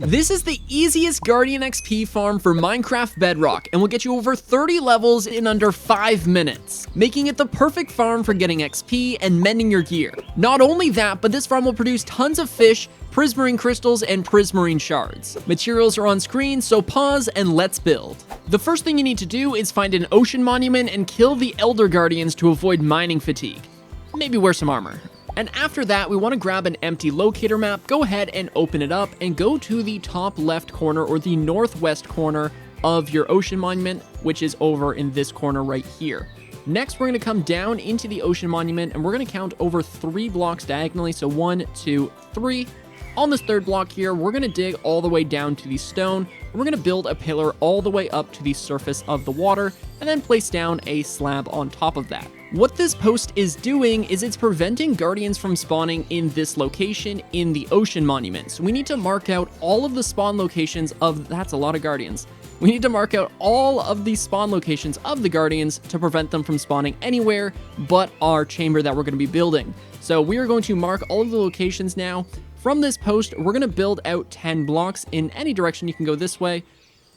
This is the easiest Guardian XP farm for Minecraft Bedrock and will get you over 30 levels in under 5 minutes, making it the perfect farm for getting XP and mending your gear. Not only that, but this farm will produce tons of fish, prismarine crystals, and prismarine shards. Materials are on screen, so pause and let's build. The first thing you need to do is find an ocean monument and kill the Elder Guardians to avoid mining fatigue. Maybe wear some armor. And after that, we want to grab an empty locator map, go ahead and open it up, and go to the top left corner or the northwest corner of your ocean monument, which is over in this corner right here. Next, we're going to come down into the ocean monument, and we're going to count over 3 blocks diagonally, so 1, 2, 3. On this third block here, we're going to dig all the way down to the stone, and we're going to build a pillar all the way up to the surface of the water, and then place down a slab on top of that. What this post is doing is it's preventing guardians from spawning in this location in the ocean monument. So we need to mark out all of the spawn locations of, that's a lot of guardians. We need to mark out all of the spawn locations of the guardians to prevent them from spawning anywhere but our chamber that we're going to be building. So we are going to mark all of the locations now. From this post, we're going to build out 10 blocks in any direction. You can go this way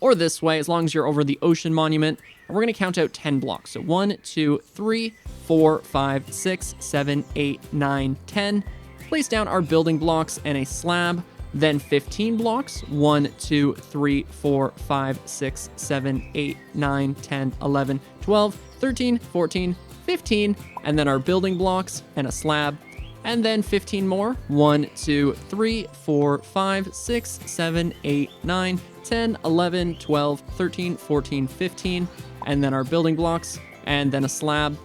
or this way, as long as you're over the ocean monument. And we're going to count out 10 blocks. So 1, 2, 3, 4, 5, 6, 7, 8, 9, 10. Place down our building blocks and a slab. Then 15 blocks. 1, 2, 3, 4, 5, 6, 7, 8, 9, 10, 11, 12, 13, 14, 15. And then our building blocks and a slab. And then 15 more. 1, 2, 3, 4, 5, 6, 7, 8, 9, 10, 11, 12, 13, 14, 15. And then our building blocks, and then a slab.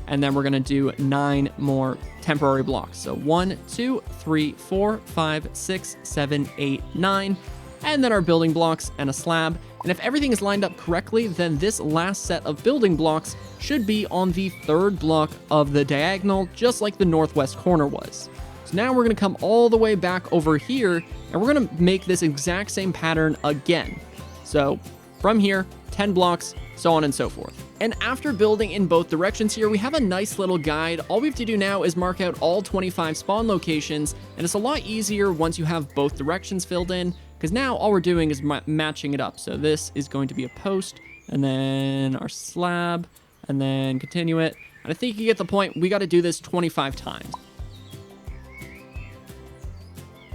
And then we're going to do 9 more temporary blocks. So 1, 2, 3, 4, 5, 6, 7, 8, 9. And then our building blocks and a slab. And if everything is lined up correctly, then this last set of building blocks should be on the third block of the diagonal, just like the northwest corner was. So now we're going to come all the way back over here, and we're going to make this exact same pattern again. So from here, 10 blocks, so on and so forth. And after building in both directions here, we have a nice little guide. All we have to do now is mark out all 25 spawn locations, and it's a lot easier once you have both directions filled in, because now all we're doing is matching it up. So this is going to be a post, and then our slab, and then continue it. And I think you get the point. We got to do this 25 times.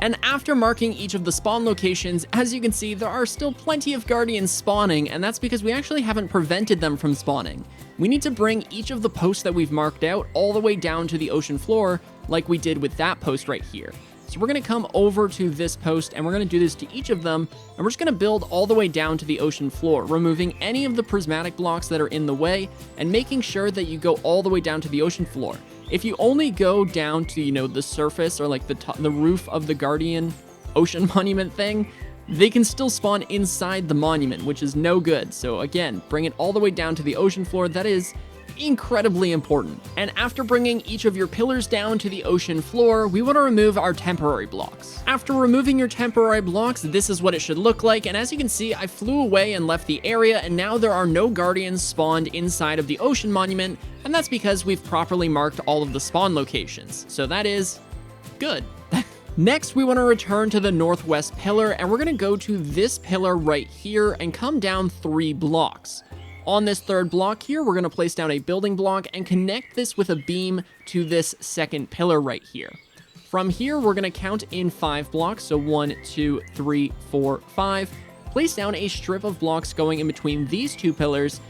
And after marking each of the spawn locations, as you can see, there are still plenty of guardians spawning, and that's because we actually haven't prevented them from spawning. We need to bring each of the posts that we've marked out all the way down to the ocean floor, like we did with that post right here. So we're going to come over to this post, and we're going to do this to each of them, and we're just going to build all the way down to the ocean floor, removing any of the prismatic blocks that are in the way, and making sure that you go all the way down to the ocean floor. If you only go down to, the surface or like the roof of the Guardian ocean monument thing, they can still spawn inside the monument, which is no good. So again, bring it all the way down to the ocean floor. That is incredibly important. And after bringing each of your pillars down to the ocean floor, we want to remove our temporary blocks. After removing your temporary blocks, this is what it should look like. And as you can see, I flew away and left the area, and now there are no guardians spawned inside of the ocean monument, and that's because we've properly marked all of the spawn locations. So that is good. Next, we want to return to the northwest pillar, and we're going to go to this pillar right here and come down 3 blocks. On this third block here, we're going to place down a building block and connect this with a beam to this second pillar right here. From here, we're going to count in 5 blocks, so 1, 2, 3, 4, 5. Place down a strip of blocks going in between these 2 pillars.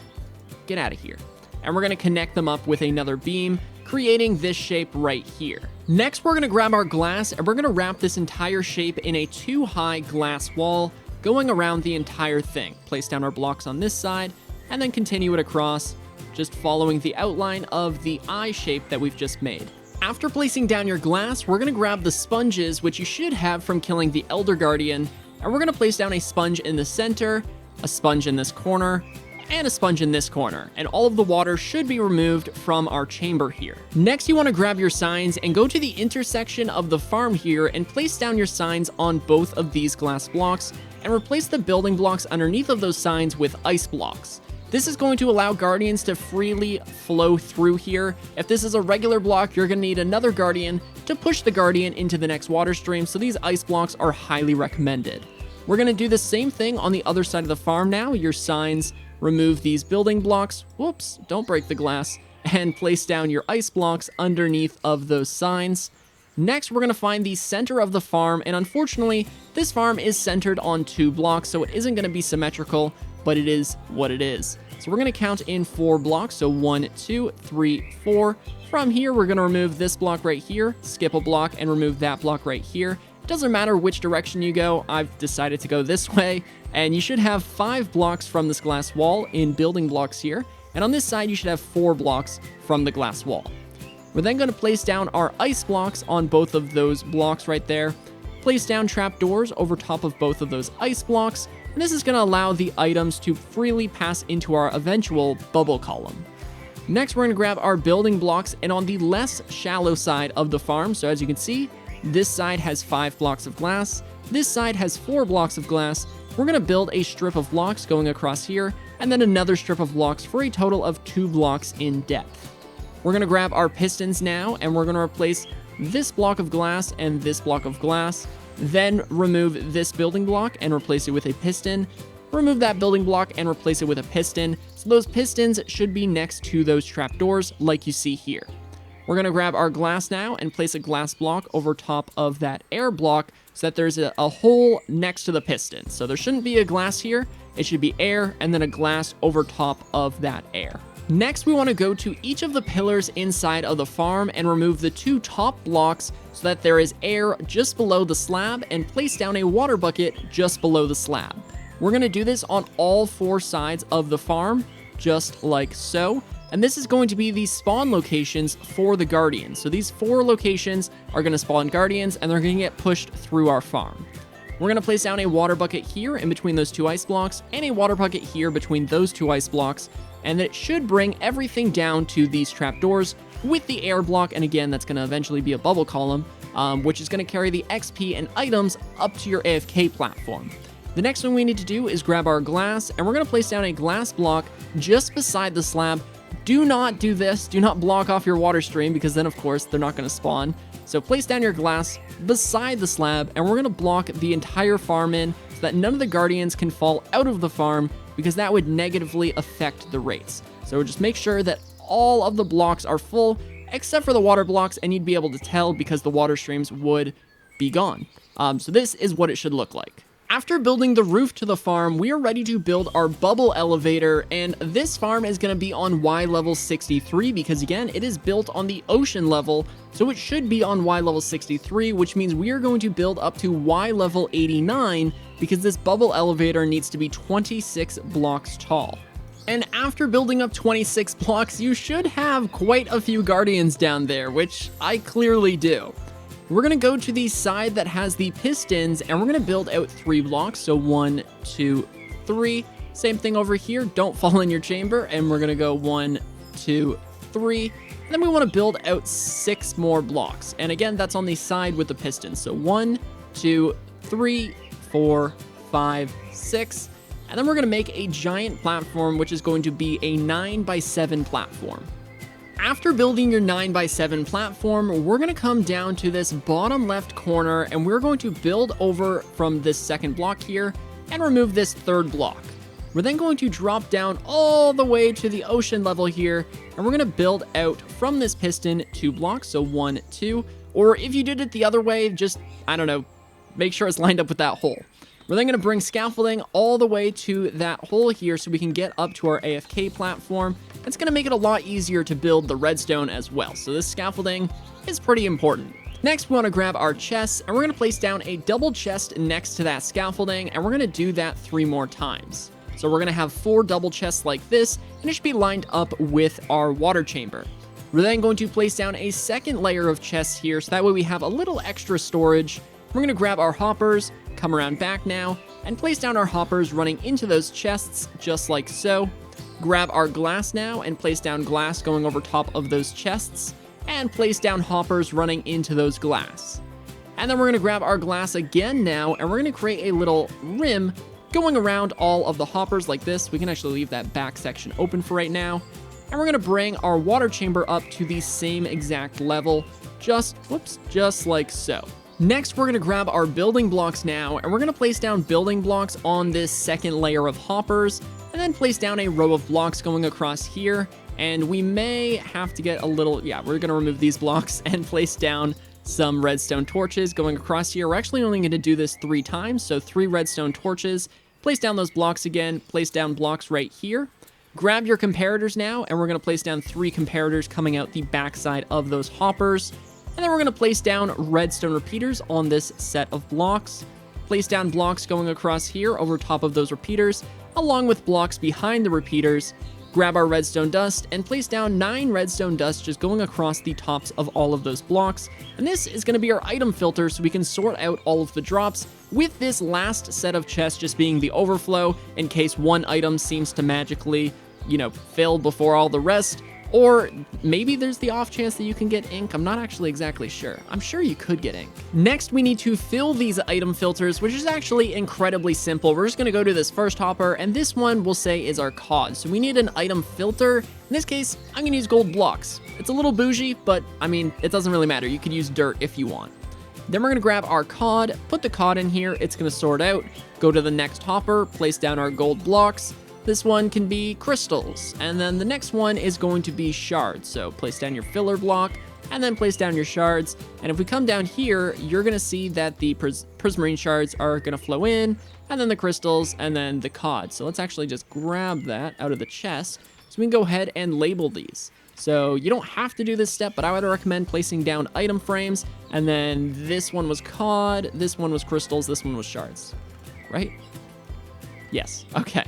Get out of here. And we're going to connect them up with another beam, creating this shape right here. Next, we're going to grab our glass, and we're going to wrap this entire shape in a 2-high glass wall, going around the entire thing. Place down our blocks on this side, and then continue it across, just following the outline of the eye shape that we've just made. After placing down your glass, we're going to grab the sponges, which you should have from killing the Elder Guardian, and we're going to place down a sponge in the center, a sponge in this corner, and a sponge in this corner, and all of the water should be removed from our chamber here. Next, you want to grab your signs and go to the intersection of the farm here and place down your signs on both of these glass blocks, and replace the building blocks underneath of those signs with ice blocks. This is going to allow guardians to freely flow through here. If this is a regular block, you're going to need another guardian to push the guardian into the next water stream, so these ice blocks are highly recommended. We're going to do the same thing on the other side of the farm now. Your signs, remove these building blocks. Whoops, don't break the glass. And place down your ice blocks underneath of those signs. Next, we're going to find the center of the farm, and unfortunately, this farm is centered on 2 blocks, so it isn't going to be symmetrical, but it is what it is. So we're going to count in 4 blocks, so 1, 2, 3, 4. From here, we're going to remove this block right here, skip a block, and remove that block right here. It doesn't matter which direction you go, I've decided to go this way, and you should have 5 blocks from this glass wall in building blocks here, and on this side, you should have 4 blocks from the glass wall. We're then going to place down our ice blocks on both of those blocks right there. Place down trapdoors over top of both of those ice blocks, and this is going to allow the items to freely pass into our eventual bubble column. Next, we're going to grab our building blocks, and on the less shallow side of the farm, so as you can see, this side has 5 blocks of glass, this side has 4 blocks of glass. We're going to build a strip of blocks going across here, and then another strip of blocks for a total of 2 blocks in depth. We're going to grab our pistons now, and we're going to replace this block of glass and this block of glass. Then remove this building block and replace it with a piston. Remove that building block and replace it with a piston. So those pistons should be next to those trapdoors like you see here. We're going to grab our glass now and place a glass block over top of that air block so that there's a hole next to the piston. So there shouldn't be a glass here. It should be air and then a glass over top of that air. Next, we want to go to each of the pillars inside of the farm and remove the 2 top blocks so that there is air just below the slab, and place down a water bucket just below the slab. We're going to do this on all 4 sides of the farm, just like so. And this is going to be the spawn locations for the Guardians. So these 4 locations are going to spawn Guardians, and they're going to get pushed through our farm. We're going to place down a water bucket here in between those 2 ice blocks, and a water bucket here between those 2 ice blocks, and it should bring everything down to these trapdoors with the air block, and again, that's going to eventually be a bubble column, which is going to carry the XP and items up to your AFK platform. The next thing we need to do is grab our glass, and we're going to place down a glass block just beside the slab. Do not do this. Do not block off your water stream, because then, of course, they're not going to spawn. So place down your glass beside the slab, and we're going to block the entire farm in so that none of the Guardians can fall out of the farm, because that would negatively affect the rates. So just make sure that all of the blocks are full, except for the water blocks, and you'd be able to tell because the water streams would be gone. So this is what it should look like. After building the roof to the farm, we are ready to build our bubble elevator, and this farm is going to be on Y level 63 because, again, it is built on the ocean level, so it should be on Y level 63, which means we are going to build up to Y level 89 because this bubble elevator needs to be 26 blocks tall. And after building up 26 blocks, you should have quite a few Guardians down there, which I clearly do. We're going to go to the side that has the pistons, and we're going to build out 3 blocks. So 1, 2, 3. Same thing over here. Don't fall in your chamber. And we're going to go 1, 2, 3. And then we want to build out 6 more blocks. And again, that's on the side with the pistons. So 1, 2, 3, 4, 5, 6. And then we're going to make a giant platform, which is going to be a 9x7 platform. After building your 9x7 platform, we're going to come down to this bottom left corner, and we're going to build over from this second block here and remove this 3rd block. We're then going to drop down all the way to the ocean level here, and we're going to build out from this piston 2 blocks, so 1, 2, or if you did it the other way, just, I don't know, make sure it's lined up with that hole. We're then going to bring scaffolding all the way to that hole here so we can get up to our AFK platform. It's going to make it a lot easier to build the redstone as well, so this scaffolding is pretty important. Next, we want to grab our chests, and we're going to place down a double chest next to that scaffolding, and we're going to do that 3 more times. So we're going to have 4 double chests like this, and it should be lined up with our water chamber. We're then going to place down a second layer of chests here, so that way we have a little extra storage. We're going to grab our hoppers, come around back now, and place down our hoppers running into those chests, just like so. Grab our glass now, and place down glass going over top of those chests, and place down hoppers running into those glass. And then we're going to grab our glass again now, and we're going to create a little rim going around all of the hoppers like this. We can actually leave that back section open for right now. And we're going to bring our water chamber up to the same exact level, just like so. Next, we're gonna grab our building blocks now, and we're gonna place down building blocks on this second layer of hoppers, and then place down a row of blocks going across here. And we may have to get a little, yeah, we're gonna remove these blocks and place down some redstone torches going across here. We're actually only gonna do this 3 times, so 3 redstone torches. Place down those blocks again, place down blocks right here. Grab your comparators now, and we're gonna place down 3 comparators coming out the backside of those hoppers. And then we're gonna place down redstone repeaters on this set of blocks. Place down blocks going across here over top of those repeaters, along with blocks behind the repeaters. Grab our redstone dust and place down 9 redstone dust just going across the tops of all of those blocks. And this is gonna be our item filter so we can sort out all of the drops, with this last set of chests just being the overflow in case one item seems to magically, fill before all the rest. Or maybe there's the off chance that you can get ink. I'm not actually exactly sure. I'm sure you could get ink. Next, we need to fill these item filters, which is actually incredibly simple. We're just gonna go to this first hopper, and this one we'll say is our COD. So we need an item filter. In this case, I'm gonna use gold blocks. It's a little bougie, but I mean, it doesn't really matter. You could use dirt if you want. Then we're gonna grab our COD, put the COD in here. It's gonna sort out, go to the next hopper, place down our gold blocks. This one can be crystals, and then the next one is going to be shards. So place down your filler block, and then place down your shards. And if we come down here, you're gonna see that the prismarine shards are gonna flow in, and then the crystals, and then the COD. So let's actually just grab that out of the chest, so we can go ahead and label these. So you don't have to do this step, but I would recommend placing down item frames, and then this one was COD, this one was crystals, this one was shards, right? Yes, okay.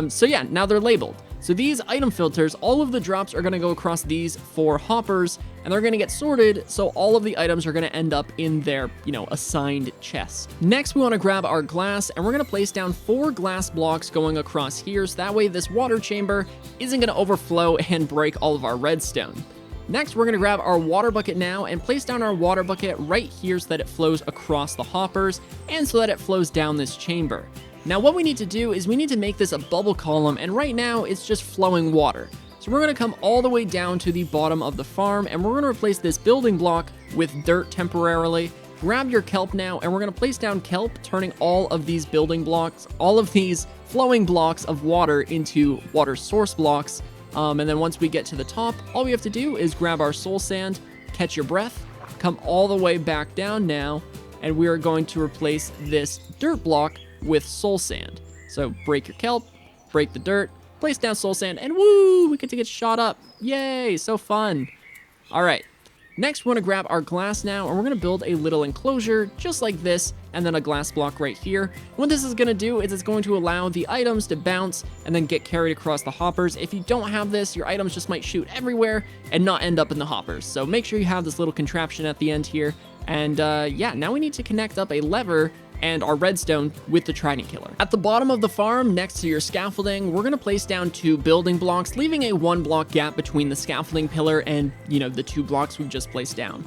So yeah, now they're labeled. So these item filters, all of the drops are gonna go across these 4 hoppers, and they're gonna get sorted, so all of the items are gonna end up in their, assigned chest. Next, we wanna grab our glass, and we're gonna place down 4 glass blocks going across here, so that way this water chamber isn't gonna overflow and break all of our redstone. Next, we're gonna grab our water bucket now and place down our water bucket right here so that it flows across the hoppers, and so that it flows down this chamber. Now what we need to do is we need to make this a bubble column, and right now it's just flowing water. So we're gonna come all the way down to the bottom of the farm, and we're gonna replace this building block with dirt temporarily. Grab your kelp now, and we're gonna place down kelp, turning all of these building blocks, all of these flowing blocks of water into water source blocks. And then once we get to the top, all we have to do is grab our soul sand, catch your breath, come all the way back down now, and we are going to replace this dirt block with soul sand. So break your kelp, break the dirt, place down soul sand, and woo, we get to get shot up. Yay, so fun. All right, next we want to grab our glass now, and we're going to build a little enclosure just like this, and then a glass block right here. What this is going to do is it's going to allow the items to bounce and then get carried across the hoppers. If you don't have this, your items just might shoot everywhere and not end up in the hoppers. So make sure you have this little contraption at the end here. And yeah, now we need to connect up a lever and our redstone with the trident killer. At the bottom of the farm, next to your scaffolding, we're gonna place down 2 building blocks, leaving a 1 block gap between the scaffolding pillar and, the 2 blocks we've just placed down.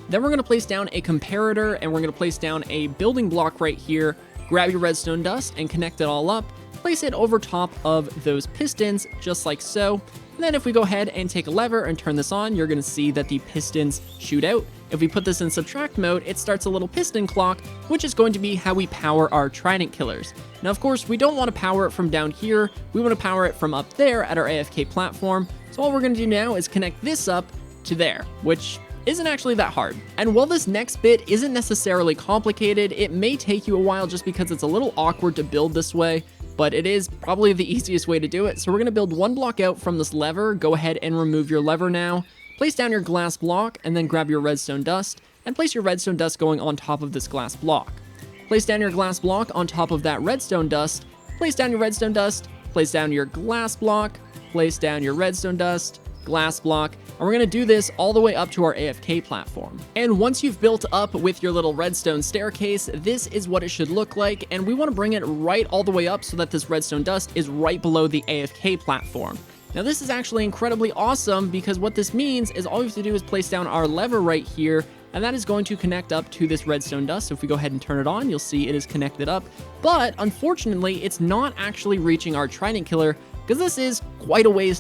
Then we're gonna place down a comparator, and we're gonna place down a building block right here, grab your redstone dust and connect it all up, place it over top of those pistons, just like so. And then if we go ahead and take a lever and turn this on, you're gonna see that the pistons shoot out. If we put this in subtract mode, it starts a little piston clock, which is going to be how we power our trident killers. Now, of course, we don't want to power it from down here. We want to power it from up there at our AFK platform. So all we're going to do now is connect this up to there, which isn't actually that hard. And while this next bit isn't necessarily complicated, it may take you a while just because it's a little awkward to build this way, but it is probably the easiest way to do it. So we're going to build 1 block out from this lever. Go ahead and remove your lever now. Place down your glass block, and then grab your redstone dust, and place your redstone dust going on top of this glass block. Place down your glass block on top of that redstone dust, place down your redstone dust, place down your glass block, place down your redstone dust, glass block, and we're gonna do this all the way up to our AFK platform. And once you've built up with your little redstone staircase, this is what it should look like, and we wanna bring it right all the way up so that this redstone dust is right below the AFK platform. Now this is actually incredibly awesome because what this means is all we have to do is place down our lever right here, and that is going to connect up to this redstone dust. So if we go ahead and turn it on, you'll see it is connected up. But unfortunately, it's not actually reaching our trident killer because this is quite a ways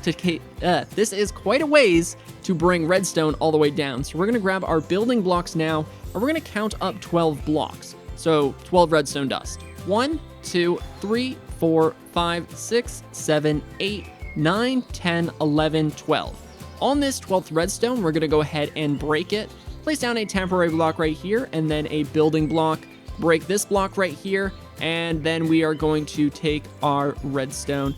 to bring redstone all the way down. So we're gonna grab our building blocks now, and we're going to count up 12 blocks. So 12 redstone dust. 1, 2, 3, 4, 5, 6, 7, 8, 9, 10, 11, 12. On this 12th redstone, we're going to go ahead and break it. Place down a temporary block right here, and then a building block. Break this block right here, and then we are going to take our redstone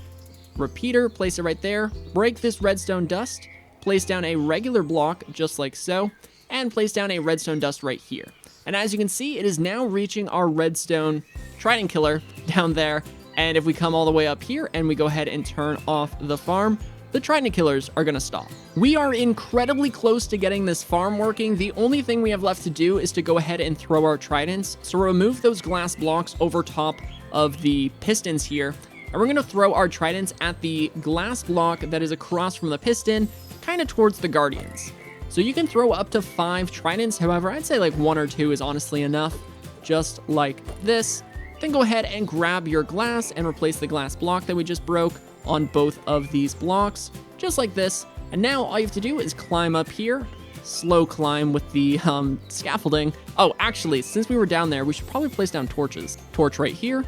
repeater, place it right there, break this redstone dust, place down a regular block just like so, and place down a redstone dust right here. And as you can see, it is now reaching our redstone trident killer down there. And if we come all the way up here and we go ahead and turn off the farm, the trident killers are going to stop. We are incredibly close to getting this farm working. The only thing we have left to do is to go ahead and throw our tridents. So remove those glass blocks over top of the pistons here. And we're going to throw our tridents at the glass block that is across from the piston, kind of towards the guardians. So you can throw up to 5 tridents. However, I'd say like 1 or 2 is honestly enough, just like this. Then go ahead and grab your glass and replace the glass block that we just broke on both of these blocks, just like this. And now all you have to do is climb up here, slow climb with the scaffolding. Oh, actually, since we were down there, we should probably place down torches. Torch right here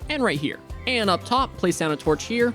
and right here. And up top, place down a torch here,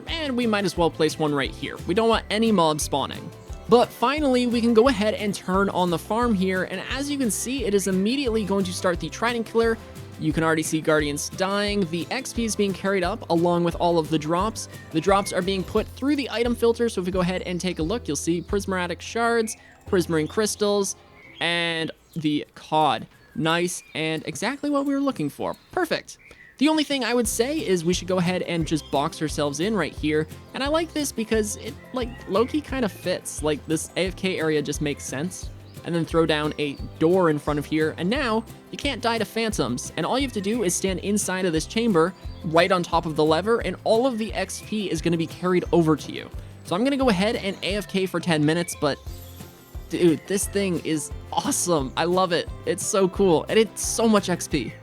and we might as well place one right here. We don't want any mobs spawning. But finally, we can go ahead and turn on the farm here, and as you can see, it is immediately going to start the trident killer. You can already see guardians dying. The XP is being carried up along with all of the drops. The drops are being put through the item filter, so if we go ahead and take a look, you'll see prismatic shards, prismarine crystals, and the cod. Nice, and exactly what we were looking for. Perfect. The only thing I would say is we should go ahead and just box ourselves in right here. And I like this because it, like, low-key kind of fits. Like, this AFK area just makes sense. And then throw down a door in front of here. And now, you can't die to phantoms. And all you have to do is stand inside of this chamber, right on top of the lever, and all of the XP is going to be carried over to you. So I'm going to go ahead and AFK for 10 minutes, but dude, this thing is awesome. I love it. It's so cool. And it's so much XP.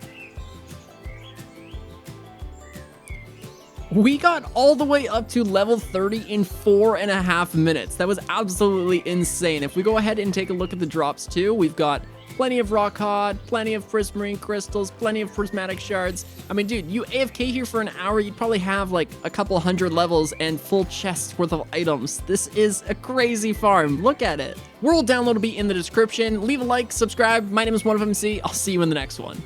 We got all the way up to level 30 in 4.5 minutes. That was absolutely insane. If we go ahead and take a look at the drops too, we've got plenty of rock cod, plenty of prismarine crystals, plenty of prismatic shards. I mean, dude, you AFK here for an hour, you'd probably have like a couple hundred levels and full chests worth of items. This is a crazy farm. Look at it. World download will be in the description. Leave a like, subscribe. My name is BlazedMC. I'll see you in the next one.